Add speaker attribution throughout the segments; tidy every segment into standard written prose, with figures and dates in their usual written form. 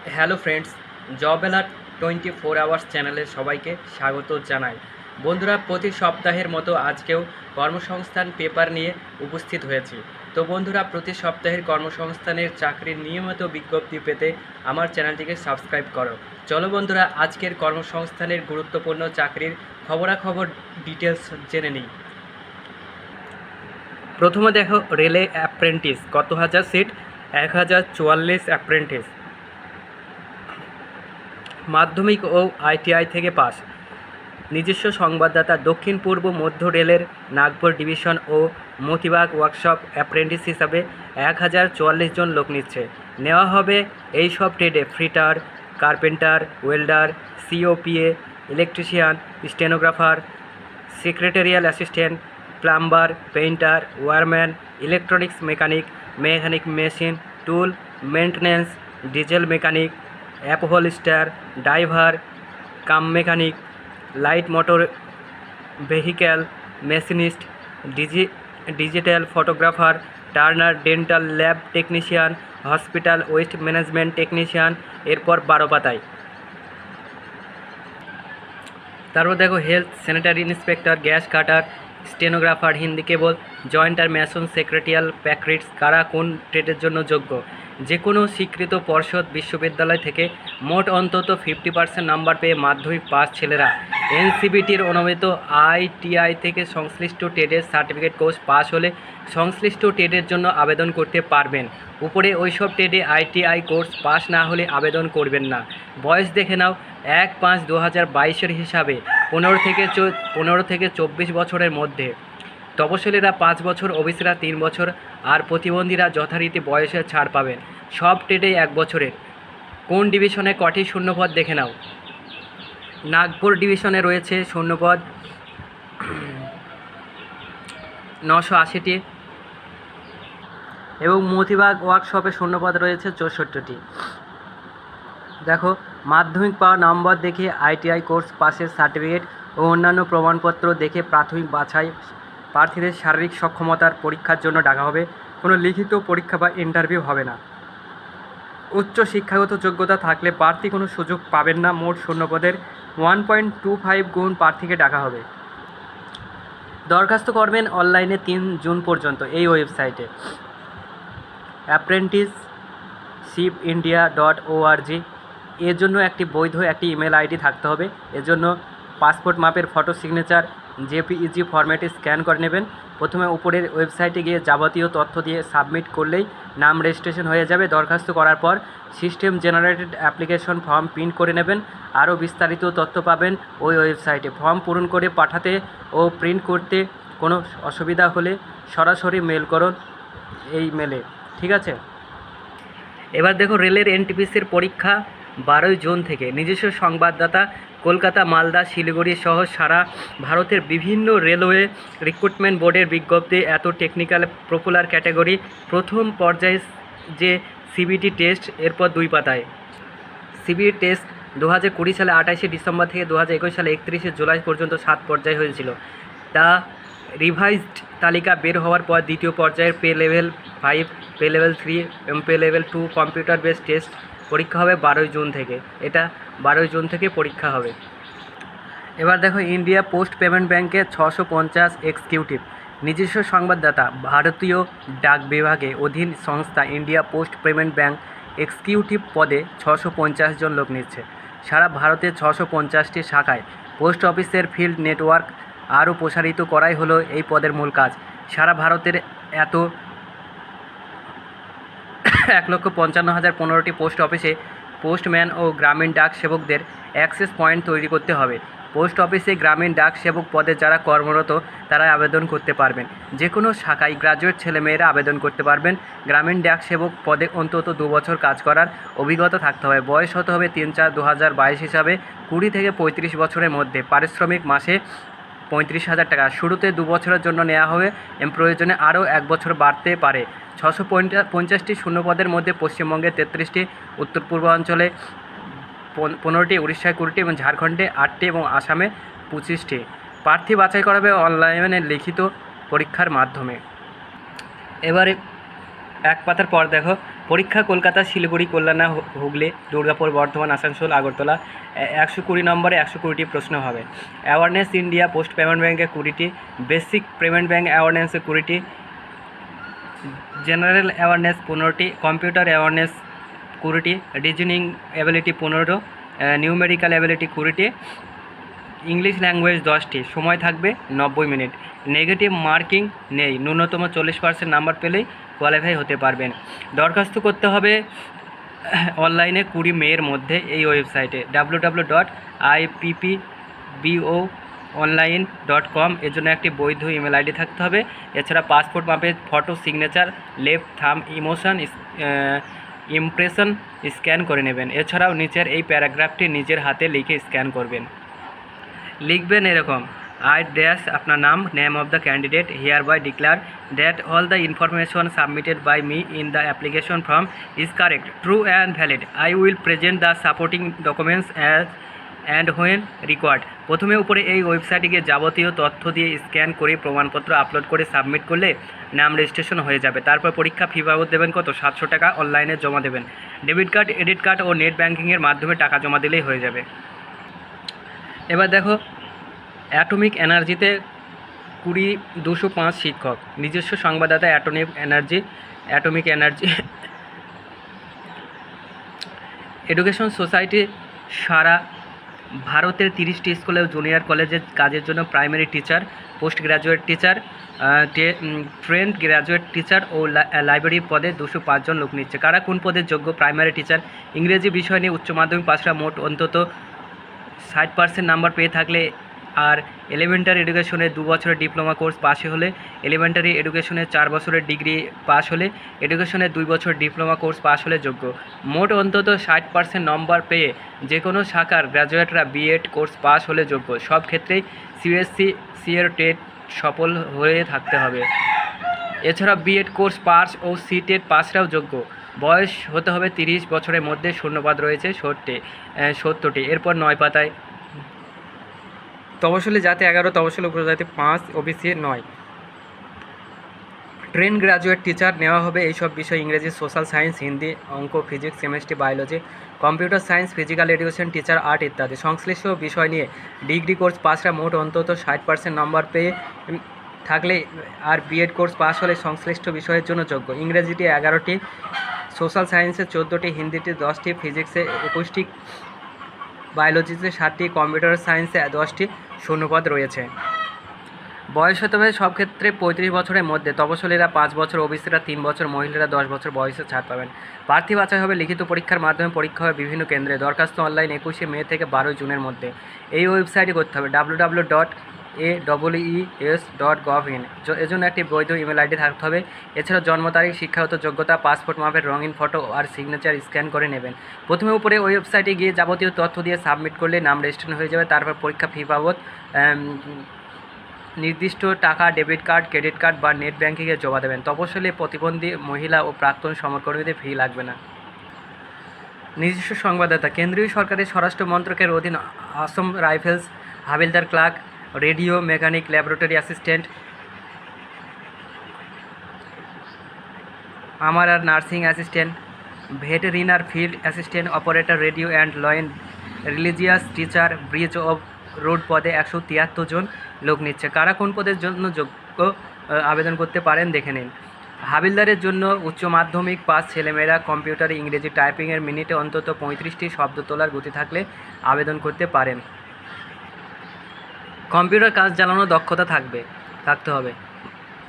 Speaker 1: Hello friends, job alert 24 hours চ্যানেলে সবাইকে স্বাগত জানাই। বন্ধুরা, প্রতি সপ্তাহের মতো আজকেও কর্মসংস্থান পেপার নিয়ে উপস্থিত হয়েছি। তো বন্ধুরা, প্রতি সপ্তাহের কর্মসংস্থানের চাকরির নিয়মিত বিজ্ঞপ্তি পেতে আমার চ্যানেলটিকে সাবস্ক্রাইব করো। চলো বন্ধুরা, আজকের কর্মসংস্থানের গুরুত্বপূর্ণ চাকরির খবরাখবর ডিটেলস জেনে নিই। প্রথমে দেখো, রেলে অ্যাপ্রেন্টিস। কত হাজার সিট? 1044 অ্যাপ্রেন্টিস। মাধ্যমিক ও আইটিআই থেকে পাস। নিজস্ব সংবাদদাতা, দক্ষিণ পূর্ব মধ্য রেলের নাগপুর ডিভিশন ও মতিবাগ ওয়ার্কশপ অ্যাপ্রেন্টিস হিসাবে 1044 জন লোক নিচ্ছে। নেওয়া হবে এই সব ট্রেডে fitter, carpenter, welder, COPA, electrician, stenographer, secretarial assistant, plumber, painter, wireman, electronics mechanic, mechanic machine, tool maintenance, diesel mechanic, upholsterer, driver cum mechanic, light motor vehicle machinist, digital photographer, turner dental lab technician, hospital waste management technician. এরপর 12 পাতায়। তারপর দেখো, health sanitary inspector, gas cutter, stenographer, Hindi cable, jointer, mason, secretarial, প্যাক্রিটস। কারা কোন ট্রেডের জন্য যোগ্য? যে কোনো স্বীকৃত পর্ষদ বিশ্ববিদ্যালয় থেকে মোট অন্তত 50% নাম্বার পেয়ে মাধ্যমিক পাস ছেলেরা এনসিবিটির অনুমোদিত আইটিআই থেকে সংশ্লিষ্ট ট্রেডের সার্টিফিকেট কোর্স পাস হলে সংশ্লিষ্ট ট্রেডের জন্য আবেদন করতে পারবেন। উপরে ওইসব ট্রেডে আইটিআই কোর্স পাস না হলে আবেদন করবেন না। বয়স দেখে নাও, 1/5/2022 হিসাবে 15 থেকে 24 বছরের মধ্যে। তপশিলীরা 5 বছর, ওবিসিরা 3 বছর, আর প্রতিবন্ধীরা যথারীতি বয়সের ছাড় পাবেন। সব ট্রেডেই 1 বছরের। কোন ডিভিশনে কটি শূন্যপদ দেখে নাও। নাগপুর ডিভিশনে রয়েছে শূন্যপদ 980টি এবং মতিবাগ ওয়ার্কশপে শূন্যপদ রয়েছে 64টি। দেখো, মাধ্যমিক পাওয়া নম্বর দেখে আইটিআই কোর্স পাসের সার্টিফিকেট ও অন্যান্য প্রমাণপত্র দেখে প্রাথমিক বাছাই প্রার্থীদের শারীরিক সক্ষমতার পরীক্ষার জন্য ডাকা হবে। কোনো লিখিত পরীক্ষা বা ইন্টারভিউ হবে না। উচ্চ শিক্ষাগত যোগ্যতা থাকলে প্রার্থী কোনো সুযোগ পাবেন না। মোট শূন্যপদের 1.25 গুণ প্রার্থীকে ডাকা হবে। দরখাস্ত করবেন অনলাইনে 3 জুন পর্যন্ত এই ওয়েবসাইটে apprenticeshipindia.org। এর জন্য একটি বৈধ একটি ইমেল আইডি থাকতে হবে। এর জন্য পাসপোর্ট মাপের ফটো সিগনেচার জেপিইজি ফরম্যাটে স্ক্যান করে নেবেন। প্রথমে উপরের ওয়েবসাইটে গিয়ে যাবতীয় তথ্য দিয়ে সাবমিট করলেই নাম রেজিস্ট্রেশন হয়ে যাবে। দরখাস্ত করার পর system generated application form print করে নেবেন। আরও বিস্তারিত তথ্য পাবেন ওই ওয়েবসাইটে। ফর্ম পূরণ করে পাঠাতে ও প্রিন্ট করতে কোনো অসুবিধা হলে সরাসরি মেল করুন এই মেলে, ঠিক আছে। এবার দেখো, রেলের এনটিপিসির পরীক্ষা 12 জুন থেকে। নিজস্ব সংবাদদাতা, কলকাতা, মালদা, শিলিগুড়ি সহ সারা ভারতের বিভিন্ন রেলওয়ে রিক্রুটমেন্ট বোর্ডের বিজ্ঞপ্তি। এত টেকনিক্যাল পপুলার ক্যাটাগরি। প্রথম পর্যায়ে যে সিবিটি টেস্ট, এরপর 2 পাতায়। সিবিটি টেস্ট 2020 সালে 28শে ডিসেম্বর থেকে 2021 সালে 31শে জুলাই পর্যন্ত 7 পর্যায় হয়েছিল। তা রিভাইজড তালিকা বের হওয়ার পর দ্বিতীয় পর্যায়ের পে লেভেল 5, পে লেভেল 3 এবং pay level 2 computer based test পরীক্ষা হবে 12 জুন থেকে। এটা 12 জুন থেকে পরীক্ষা হবে। এবার দেখো, ইন্ডিয়া পোস্ট পেমেন্ট ব্যাঙ্কে 650 এক্সিকিউটিভ। নিজস্ব সংবাদদাতা, ভারতীয় ডাক বিভাগে অধীন সংস্থা India post payment bank executive পদে 650 জন লোক নিচ্ছে। সারা ভারতে 650টি শাখায় পোস্ট অফিসের ফিল্ড নেটওয়ার্ক আরও প্রসারিত করাই হলো এই পদের মূল কাজ। সারা ভারতের এত 1,55,015টি পোস্ট অফিসে পোস্টম্যান ও গ্রামীণ ডাক সেবকদের অ্যাক্সেস পয়েন্ট তৈরি করতে হবে। পোস্ট অফিসে গ্রামীণ ডাক সেবক পদে যারা কর্মরত তারা আবেদন করতে পারবেন। যে কোনো শাখায় গ্রাজুয়েট ছেলেমেয়েরা আবেদন করতে পারবেন। গ্রামীণ ডাক সেবক পদে অন্তত 2 বছর কাজ করার অভিজ্ঞতা থাকতে হবে। বয়স হতে হবে 3/4/2022 হিসাবে 20 থেকে 35 বছরের মধ্যে। পারিশ্রমিক মাসে 35,000 টাকা। শুরুতে 2 বছরের জন্য নেওয়া হবে এবং প্রয়োজনে আরও 1 বছর বাড়তে পারে। 650টি শূন্যপদের মধ্যে পশ্চিমবঙ্গে 33টি, উত্তর পূর্বাঞ্চলে 15টি, উড়িষ্যায় 20টি এবং ঝাড়খণ্ডে 8টি এবং আসামে 25টি। প্রার্থী বাছাই করা হবে অনলাইনে লিখিত পরীক্ষার মাধ্যমে। এবারে 1 পাতার পর দেখো, পরীক্ষা কলকাতা, শিলিগুড়ি, কল্যাণা, হুগলি, দুর্গাপুর, বর্ধমান, আসানসোল, আগরতলা। 120 নম্বরে 120টি প্রশ্ন হবে। অ্যাওয়ারনেস ইন্ডিয়া পোস্ট পেমেন্ট ব্যাঙ্কে 20টি, বেসিক পেমেন্ট ব্যাঙ্ক অ্যাওয়ারনেসে 20টি, জেনারেল অ্যাওয়ারনেস 15টি, কম্পিউটার অ্যাওয়ারনেস 20টি, রিজনিং অ্যাবিলিটি 15, নিউমেরিক্যাল অ্যাবিলিটি 20টি, ইংলিশ ল্যাঙ্গুয়েজ 10টি। সময় থাকবে 90 মিনিট। নেগেটিভ মার্কিং নেই, ন্যূনতম 40% নাম্বার পেলেই কোয়ালিফাই হতে পারবেন। দরখাস্ত করতে হবে অনলাইনে 20 মের মধ্যে এই ওয়েবসাইটে www.ippboonline.com। এর জন্য একটি বৈধ ইমেল আইডি থাকতে হবে। এছাড়া পাসপোর্ট মাপের ফটো, সিগনেচার, লেফট থাম ইমপ্রেশন স্ক্যান করে নেবেন। এছাড়াও নিচের এই প্যারাগ্রাফটি নিজের হাতে লিখে স্ক্যান করবেন। লিখবেন এরকম: I dash আপনার নাম, name of the candidate, hereby declare that all the information submitted by me in the application form is correct, true and valid. I will present the supporting documents as and when required. প্রথমে উপরে এই ওয়েবসাইটে গিয়ে যাবতীয় তথ্য দিয়ে scan করে প্রমাণপত্র আপলোড করে সাবমিট করলে নাম রেজিস্ট্রেশন হয়ে যাবে। তারপর পরীক্ষা ফি বাবদ দেবেন কত? 700 টাকা। অনলাইনে জমা দেবেন। ডেবিট কার্ড, ক্রেডিট কার্ড ও নেট ব্যাঙ্কিংয়ের মাধ্যমে টাকা জমা দিলেই হয়ে যাবে। এবার দেখো, অ্যাটমিক এনার্জিতে 205 শিক্ষক, নিজস্ব সংবাদদাতা অ্যাটমিক এনার্জি এডুকেশন সোসাইটি সারা ভারতের 30টি স্কুলে ও জুনিয়র কলেজের কাজের জন্য primary teacher, post graduate teacher, trained graduate teacher ও লাইব্রেরি পদে 205 জন লোক নিচ্ছে। কারা কোন পদের যোগ্য? প্রাইমারি টিচার, ইংরেজি বিষয় নিয়ে উচ্চ মাধ্যমিক পাশরা মোট অন্তত 60% নাম্বার পেয়ে থাকলে, আর এলিমেন্টারি এডুকেশনে 2 বছরের ডিপ্লোমা কোর্স পাশ হলে, এলিমেন্টারি এডুকেশনে 4 বছরের ডিগ্রি পাস হলে, এডুকেশনে 2 বছর ডিপ্লোমা কোর্স পাস হলে যোগ্য। মোট অন্তত 60% নম্বর পেয়ে যে কোনো শাখার গ্র্যাজুয়েটরা বিএড কোর্স পাস হলে যোগ্য। সব ক্ষেত্রেই সিএসসি এর টেট সফল হয়ে থাকতে হবে। এছাড়া বিএড কোর্স পাস ও সি টেট পাসরাও যোগ্য। বয়স হতে হবে 30 বছরের মধ্যে। শূন্যপদ রয়েছে 70টি। এরপর 9 পাতায় তফসিলি জাতি 11, তফসিলি উপজাতি 5, ওবিসি 9। ট্রেন গ্র্যাজুয়েট টিচার নেওয়া হবে এইসব বিষয়: ইংরেজি, সোশ্যাল সায়েন্স, হিন্দি, অঙ্ক, physics, chemistry, biology, computer science, physical education, teacher, art ইত্যাদি। সংশ্লিষ্ট বিষয় নিয়ে ডিগ্রি কোর্স পাসরা মোট অন্তত 60% নম্বর পেয়ে থাকলে আর বিএড কোর্স পাস হলে সংশ্লিষ্ট বিষয়ের জন্য যোগ্য। ইংরেজিতে 11টি, সোশ্যাল সায়েন্সে 14টি, হিন্দিতে 10টি, ফিজিক্সে 21টি, বায়োলজিতে 7টি, কম্পিউটার সায়েন্সে 10টি শূন্যপদ রয়েছে। বয়স হতে হবে সব ক্ষেত্রে 35 বছরের মধ্যে। তপশিলীরা 5 বছর, ওবিসিরা 3 বছর, মহিলারা 10 বছর বয়সে ছাড় পাবেন। প্রার্থী বাছাই হবে লিখিত পরীক্ষার মাধ্যমে। পরীক্ষা হবে বিভিন্ন কেন্দ্রে। দরখাস্ত অনলাইন 21 মে থেকে 12 জুনের মধ্যে। এই ওয়েবসাইটে করতে হবে www.aees.gov.in। এজন্য একটি বৈধ ইমেল আইডি থাকতে হবে। এছাড়া জন্ম তারিখ, শিক্ষাগত যোগ্যতা, পাসপোর্ট মাপের রঙিন ফটো আর সিগনেচার স্ক্যান করে নেবেন। প্রথমে উপরে ওয়েবসাইটে গিয়ে যাবতীয় তথ্য দিয়ে সাবমিট করলে নাম রেজিস্ট্রেশন হয়ে যাবে। তারপর পরীক্ষা ফি বাবদ নির্দিষ্ট টাকা ডেবিট কার্ড, ক্রেডিট কার্ড বা নেট ব্যাঙ্কিংয়ে জমা দেবেন। তপশিলি, প্রতিবন্ধী, মহিলা ও প্রাক্তন সমরকর্মীদের ফি লাগবে না। নিজস্ব সংবাদদাতা: কেন্দ্রীয় সরকারের স্বরাষ্ট্র মন্ত্রকের অধীন Assam rifles, havildar clerk, radio mechanic, laboratory assistant, আমারার nursing assistant, veterinary field assistant, operator, radio and line, religious teacher, bridge of road পদে 173 জন লোক নিচ্ছে। কারা কোন পদের জন্য যোগ্য আবেদন করতে পারেন দেখে নিন। হাবিলদারের জন্য উচ্চ মাধ্যমিক পাস ছেলেমেয়েরা কম্পিউটারে ইংরেজি টাইপিংয়ের মিনিটে অন্তত 35টি শব্দ তোলার গতি থাকলে আবেদন করতে পারেন। কম্পিউটার কাজ চালানো দক্ষতা থাকতে হবে।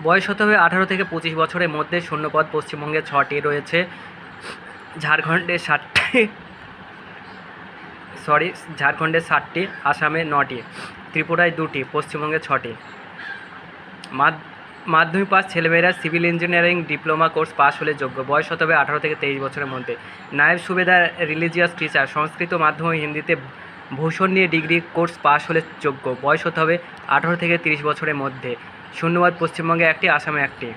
Speaker 1: বয়স হতে হবে 18 থেকে 25 বছরের মধ্যে। শূন্যপদ পশ্চিমবঙ্গে 6টি রয়েছে, ঝাড়খণ্ডে 7টি, আসামে 9টি, ত্রিপুরায় 2টি, পশ্চিমবঙ্গে 6টি। মাধ্যমিক পাস ছেলেমেয়েরা civil engineering diploma course pass হলে যোগ্য। বয়স হতে হবে 18 থেকে 23 বছরের মধ্যে। নায়েব সুবেদার, রিলিজিয়াস টিচার, সংস্কৃত মাধ্যম ও হিন্দিতে ভূষণ নিয়ে ডিগ্রি কোর্স পাস হলে যোগ্য। বয়স হতে হবে 18 থেকে 30 বছরের মধ্যে। শূন্যপদ পশ্চিমবঙ্গে 1টি, আসামে 1টি।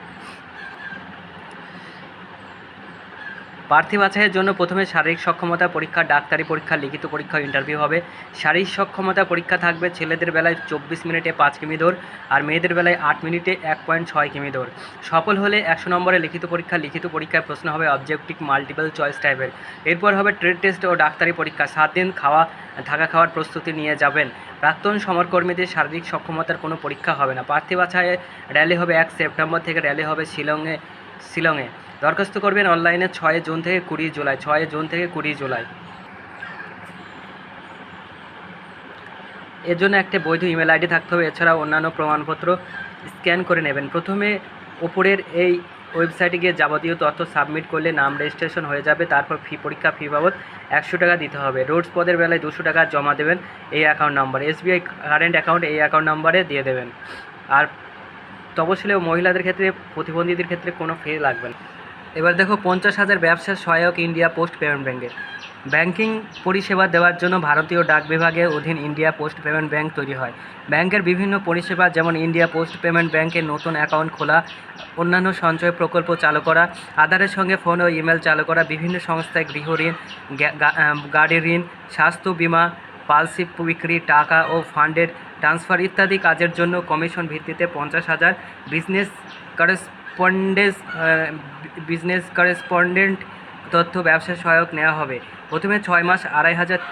Speaker 1: প্রার্থী বাছাইয়ের জন্য প্রথমে শারীরিক সক্ষমতা পরীক্ষা, ডাক্তারি পরীক্ষা, লিখিত পরীক্ষা, ইন্টারভিউ হবে। শারীরিক সক্ষমতা পরীক্ষা থাকবে ছেলেদের বেলায় 24 মিনিটে 5 কিমি দৌড় আর মেয়েদের বেলায় 8 মিনিটে 1.6 কিমি দৌড়। সফল হলে 100 নম্বরের লিখিত পরীক্ষা। লিখিত পরীক্ষায় প্রশ্ন হবে অবজেক্টিভ মাল্টিপল চয়েস টাইপের। এরপর হবে ট্রেড টেস্ট ও ডাক্তারি পরীক্ষা। 7 দিন থাকা খাওয়ার প্রস্তুতি নিয়ে যাবেন। প্রাক্তন সমরকর্মীদের শারীরিক সক্ষমতার কোনো পরীক্ষা হবে না। প্রার্থী বাছাইয়ে র্যালি হবে 1 সেপ্টেম্বর থেকে। র্যালি হবে শিলংয়ে। দরখাস্ত করবেন অনলাইনে 6 জুন থেকে 20 জুলাই। 6 জুন থেকে 20 জুলাই। এর জন্য একটা বৈধ ইমেল আইডি থাকতে হবে। এছাড়াও অন্যান্য প্রমাণপত্র স্ক্যান করে নেবেন। প্রথমে ওপরের এই ওয়েবসাইটে গিয়ে যাবতীয় তথ্য সাবমিট করলে নাম রেজিস্ট্রেশন হয়ে যাবে। তারপর পরীক্ষা ফি বাবদ 100 টাকা দিতে হবে। রোডস পদের বেলায় 200 টাকা জমা দেবেন এই account number. SBI current account এই অ্যাকাউন্ট নাম্বারে দিয়ে দেবেন। আর তপশিলি ও মহিলাদের ক্ষেত্রে, প্রতিবন্ধীদের ক্ষেত্রে কোনো ফি লাগবে না। এবার দেখো 50,000 ব্যবসা সহায়ক ইন্ডিয়া পোস্ট পেমেন্ট ব্যাঙ্কে। ব্যাংকিং পরিষেবা দেওয়ার জন্য ভারতীয় ডাক বিভাগের অধীন ইন্ডিয়া পোস্ট পেমেন্ট ব্যাঙ্ক তৈরি হয়। ব্যাংকের বিভিন্ন পরিষেবা যেমন ইন্ডিয়া পোস্ট পেমেন্ট ব্যাঙ্কে নতুন অ্যাকাউন্ট খোলা, অন্যান্য সঞ্চয় প্রকল্প চালু করা, আধারের সঙ্গে ফোন ও ইমেল চালু করা, বিভিন্ন সংস্থায় গৃহ ঋণ, গাড়ি ঋণ, স্বাস্থ্য বিমা, পালসি বিক্রি, টাকা ও ফান্ডের ট্রান্সফার ইত্যাদি কাজের জন্য কমিশন ভিত্তিতে 50,000 বিজনেস করেসপন্ডেন্ট তথ্য ব্যবসা সহায়ক নেওয়া হবে। প্রথমে 6 মাস 2,500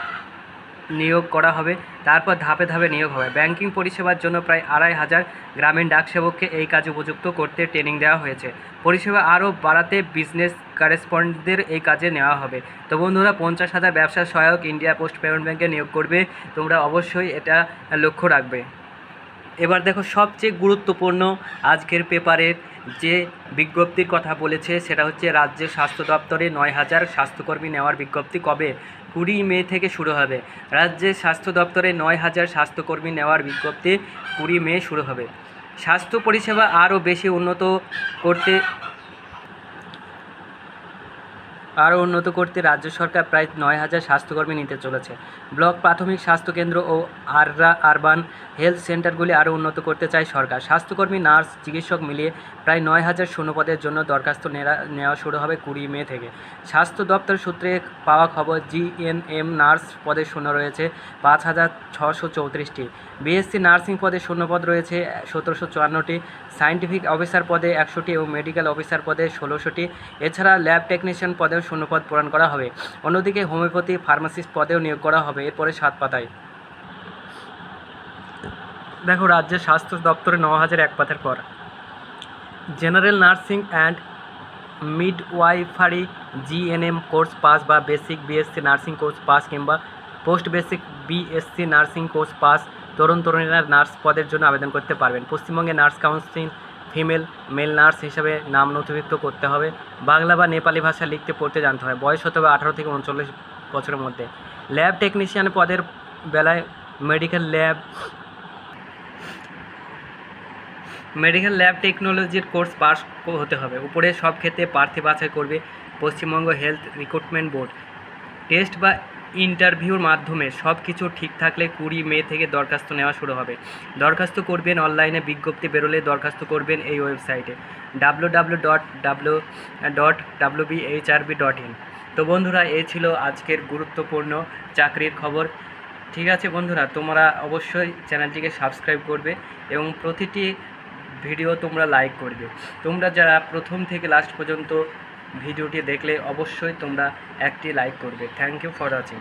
Speaker 1: নিয়োগ করা হবে। তারপর ধাপে ধাপে নিয়োগ হবে। ব্যাংকিং পরিষেবার জন্য প্রায় 2,500 গ্রামীণ ডাকসেবককে এই কাজে উপযুক্ত করতে ট্রেনিং দেওয়া হয়েছে। পরিষেবা আরও বাড়াতে বিজনেস করেসপন্ডেন্টদের এই কাজে নেওয়া হবে। তো বন্ধুরা, 50,000 ব্যবসা সহায়ক ইন্ডিয়া পোস্ট পেমেন্ট ব্যাঙ্কে নিয়োগ করবে। তোমরা অবশ্যই এটা লক্ষ্য রাখবে। এবার দেখো সবচেয়ে গুরুত্বপূর্ণ আজকের পেপারের যে বিজ্ঞপ্তির কথা বলেছে সেটা হচ্ছে রাজ্যের স্বাস্থ্য দপ্তরে 9,000 স্বাস্থ্যকর্মী নেওয়ার বিজ্ঞপ্তি কবে? 20 মে থেকে শুরু হবে। রাজ্যের স্বাস্থ্য দপ্তরে 9,000 স্বাস্থ্যকর্মী নেওয়ার বিজ্ঞপ্তি 20 মে শুরু হবে। স্বাস্থ্য পরিষেবা আরও বেশি উন্নত করতে রাজ্য সরকার প্রায় 9,000 স্বাস্থ্যকর্মী নিতে চলেছে। ব্লক প্রাথমিক স্বাস্থ্যকেন্দ্র ও আরবান হেলথ সেন্টারগুলি আরও উন্নত করতে চায় সরকার। স্বাস্থ্যকর্মী, নার্স, চিকিৎসক মিলিয়ে প্রায় 9,000 শূন্যপদের জন্য দরখাস্ত নেওয়া শুরু হবে 20 মে থেকে। স্বাস্থ্য দপ্তর সূত্রে পাওয়া খবর, GNM নার্স পদে শূন্য রয়েছে 5,634টি। BSc নার্সিং পদে শূন্যপদ রয়েছে 1,754টি। সায়েন্টিফিক অফিসার পদে 100টি ও মেডিকেল অফিসার পদে 1,600টি। এছাড়া ল্যাব টেকনিশিয়ান পদেও শূন্যপদ পূরণ করা হবে। অন্যদিকে হোমিওপ্যাথি ফার্মাসিস্ট পদেও নিয়োগ করা হবে। এরপরে 7 পাতায় দেখো রাজ্যের স্বাস্থ্য দপ্তরে 9,000 এক পাতার পর। General nursing and midwifery GNM course pass বা basic BSc nursing course pass কিংবা post basic BSc nursing course pass তরুণীরা নার্স পদের জন্য আবেদন করতে পারবেন। পশ্চিমবঙ্গে নার্স কাউন্সিল মেল নার্স হিসাবে নাম নথিভুক্ত করতে হবে। বাংলা বা নেপালি ভাষা লিখতে পড়তে জানতে হবে। বয়স হতে হবে 18 থেকে 39 বছরের মধ্যে। ল্যাব টেকনিশিয়ান পদের বেলায় মেডিকেল ল্যাব টেকনোলজির কোর্স পাস হতে হবে। উপরে সব ক্ষেত্রে প্রার্থী বাছাই করবে Paschimbanga health recruitment board. Test বা ইন্টারভিউর মাধ্যমে সব কিছু ঠিক থাকলে 20 মে থেকে দরখাস্ত নেওয়া শুরু হবে। দরখাস্ত করবেন অনলাইনে। বিজ্ঞপ্তি বেরোলে দরখাস্ত করবেন এই ওয়েবসাইটে www.wbhrb.in। তো বন্ধুরা, এই ছিল আজকের গুরুত্বপূর্ণ চাকরির খবর। ঠিক আছে বন্ধুরা, তোমরা অবশ্যই চ্যানেলটিকে সাবস্ক্রাইব করবে এবং প্রতিটি ভিডিও তোমরা লাইক করবে। তোমরা যারা প্রথম থেকে লাস্ট পর্যন্ত ভিডিওটি দেখলে অবশ্যই তোমরা একটি লাইক করবে। Thank you for watching.